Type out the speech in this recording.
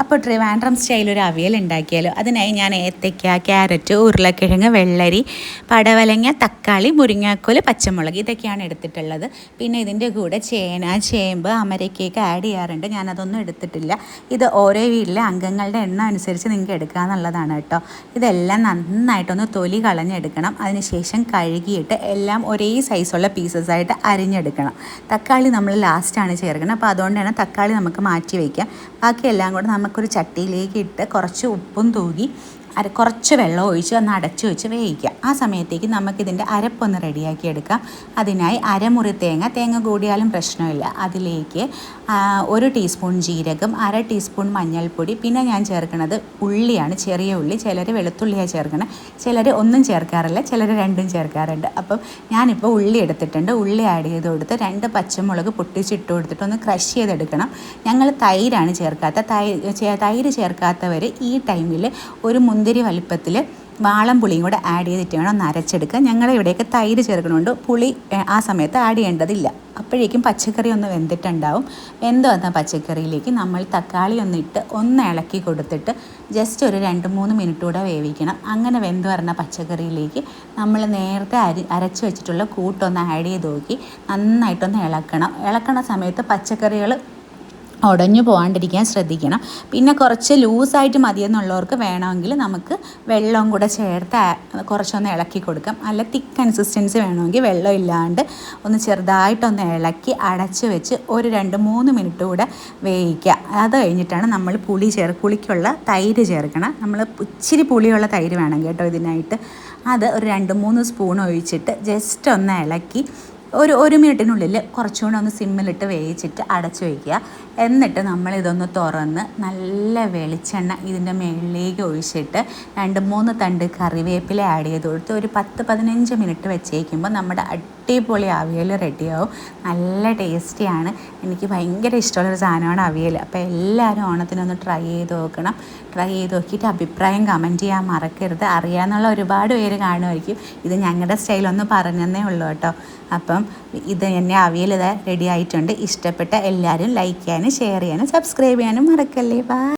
അപ്പോൾ ട്രിവാൻഡ്രം സ്റ്റൈലൊരു അവിയൽ ഉണ്ടാക്കിയാലോ. അതിനായി ഞാൻ ഏത്തയ്ക്ക, ക്യാരറ്റ്, ഉരുളക്കിഴങ്ങ്, വെള്ളരി, പടവലങ്ങ, തക്കാളി, മുരിങ്ങാക്കോൽ, പച്ചമുളക് ഇതൊക്കെയാണ് എടുത്തിട്ടുള്ളത്. പിന്നെ ഇതിൻ്റെ കൂടെ ചേന, ചേമ്പ്, അമരയ്ക്കൊക്കെ ആഡ് ചെയ്യാറുണ്ട്. ഞാനതൊന്നും എടുത്തിട്ടില്ല. ഇത് ഓരോ വീട്ടിലെ അംഗങ്ങളുടെ എണ്ണം അനുസരിച്ച് നിങ്ങൾക്ക് എടുക്കാമെന്നുള്ളതാണ് കേട്ടോ. ഇതെല്ലാം നന്നായിട്ടൊന്ന് തൊലി കളഞ്ഞെടുക്കണം. അതിനുശേഷം കഴുകിയിട്ട് എല്ലാം ഒരേ സൈസുള്ള പീസസായിട്ട് അരിഞ്ഞെടുക്കണം. തക്കാളി നമ്മൾ ലാസ്റ്റാണ് ചേർക്കുന്നത്. അപ്പോൾ അതുകൊണ്ടാണ് തക്കാളി നമുക്ക് മാറ്റി വയ്ക്കാം. ബാക്കിയെല്ലാം കൂടെ നമുക്കൊരു ചട്ടിയിലേക്ക് ഇട്ട് കുറച്ച് ഉപ്പും തൂകി കുറച്ച് വെള്ളം ഒഴിച്ച് ഒന്ന് അടച്ചു വെച്ച് വേവിക്കാം. ആ സമയത്തേക്ക് നമുക്കിതിൻ്റെ അരപ്പൊന്ന് റെഡിയാക്കി എടുക്കാം. അതിനായി അരമുറി തേങ്ങ കൂടിയാലും പ്രശ്നമില്ല. അതിലേക്ക് 1 ടീസ്പൂൺ ജീരകം, 1/2 ടീസ്പൂൺ മഞ്ഞൾപ്പൊടി, പിന്നെ ഞാൻ ചേർക്കുന്നത് ഉള്ളിയാണ്, ചെറിയ ഉള്ളി. ചിലർ വെളുത്തുള്ളിയാണ് ചേർക്കണം, ചിലർ ഒന്നും ചേർക്കാറില്ല, ചിലർ രണ്ടും ചേർക്കാറുണ്ട്. അപ്പം ഞാനിപ്പോൾ ഉള്ളി എടുത്തിട്ടുണ്ട്. ഉള്ളി ആഡ് ചെയ്ത് കൊടുത്ത് 2 പച്ചമുളക് പൊട്ടിച്ചിട്ട് കൊടുത്തിട്ട് ഒന്ന് ക്രഷ് ചെയ്തെടുക്കണം. ഞങ്ങൾ തൈരാണ് ചേർക്കാത്ത. തൈര് ചേർക്കാത്തവർ ഈ ടൈമിൽ ഒരു മുന്തിരി വലിപ്പത്തിൽ വാളം പുളിയും കൂടെ ആഡ് ചെയ്തിട്ട് വേണം ഒന്ന് അരച്ചെടുക്കുക. ഞങ്ങളുടെ ഇവിടെയൊക്കെ തൈര് ചേർക്കണോണ്ട് പുളി ആ സമയത്ത് ആഡ് ചെയ്യേണ്ടതില്ല. അപ്പോഴേക്കും പച്ചക്കറി ഒന്ന് വെന്തിട്ടുണ്ടാവും. വെന്ത് വന്ന പച്ചക്കറിയിലേക്ക് നമ്മൾ തക്കാളി ഒന്നിട്ട് ഒന്ന് ഇളക്കി കൊടുത്തിട്ട് ജസ്റ്റ് ഒരു 2-3 മിനിറ്റ് കൂടെ വേവിക്കണം. അങ്ങനെ വെന്ത് വരുന്ന പച്ചക്കറിയിലേക്ക് നമ്മൾ നേരത്തെ അരച്ച് വെച്ചിട്ടുള്ള കൂട്ടൊന്ന് ആഡ് ചെയ്ത് നോക്കി നന്നായിട്ടൊന്ന് ഇളക്കണ സമയത്ത് പച്ചക്കറികൾ ഉടഞ്ഞു പോകാണ്ടിരിക്കാൻ ശ്രദ്ധിക്കണം. പിന്നെ കുറച്ച് ലൂസായിട്ട് മതിയെന്നുള്ളവർക്ക് വേണമെങ്കിൽ നമുക്ക് വെള്ളവും കൂടെ ചേർത്ത് കുറച്ചൊന്ന് ഇളക്കി കൊടുക്കാം. അല്ല തിക്ക് കൺസിസ്റ്റൻസി വേണമെങ്കിൽ വെള്ളം ഇല്ലാണ്ട് ഒന്ന് ചെറുതായിട്ടൊന്ന് ഇളക്കി അടച്ച് വെച്ച് ഒരു 2-3 മിനിറ്റ് കൂടെ വേവിക്കുക. അത് കഴിഞ്ഞിട്ടാണ് നമ്മൾ പുളിക്കുള്ള തൈര് ചേർക്കണം. നമ്മൾ ഇച്ചിരി പുളിയുള്ള തൈര് വേണം കേട്ടോ ഇതിനായിട്ട്. അത് ഒരു 2-3 സ്പൂൺ ഒഴിച്ചിട്ട് ജസ്റ്റ് ഒന്ന് ഇളക്കി ഒരു മിനിറ്റിനുള്ളിൽ കുറച്ചുകൂടെ ഒന്ന് സിമ്മിലിട്ട് വേവിച്ചിട്ട് അടച്ചു വയ്ക്കുക. എന്നിട്ട് നമ്മളിതൊന്ന് തുറന്ന് നല്ല വെളിച്ചെണ്ണ ഇതിൻ്റെ മുകളിലേക്ക് ഒഴിച്ചിട്ട് 2-3 തണ്ട് കറിവേപ്പില ആഡ് ചെയ്ത് കൊടുത്ത് ഒരു 10-15 മിനിറ്റ് വെച്ചേക്കുമ്പോൾ നമ്മുടെ അടിപൊളി അവിയൽ റെഡിയാവും. നല്ല ടേസ്റ്റിയാണ്. എനിക്ക് ഭയങ്കര ഇഷ്ടമുള്ളൊരു സാധനമാണ് അവിയൽ. അപ്പോൾ എല്ലാവരും ഓണത്തിനൊന്ന് ട്രൈ ചെയ്ത് നോക്കണം. ട്രൈ ചെയ്ത് നോക്കിയിട്ട് അഭിപ്രായം കമൻറ്റ് ചെയ്യാൻ മറക്കരുത്. അറിയാമെന്നുള്ള ഒരുപാട് പേര് കാണുമായിരിക്കും. ഇത് ഞങ്ങളുടെ സ്റ്റൈലൊന്ന് പറഞ്ഞതേ ഉള്ളൂ കേട്ടോ. അപ്പം ഇത് എന്നെ അവിയൽ റെഡി ആയിട്ടുണ്ട്. ഇഷ്ടപ്പെട്ട എല്ലാവരും ലൈക്ക് ചെയ്യാനും ഷെയർ ചെയ്യാനും സബ്സ്ക്രൈബ് ചെയ്യാനും മറക്കല്ലേ. ബൈ.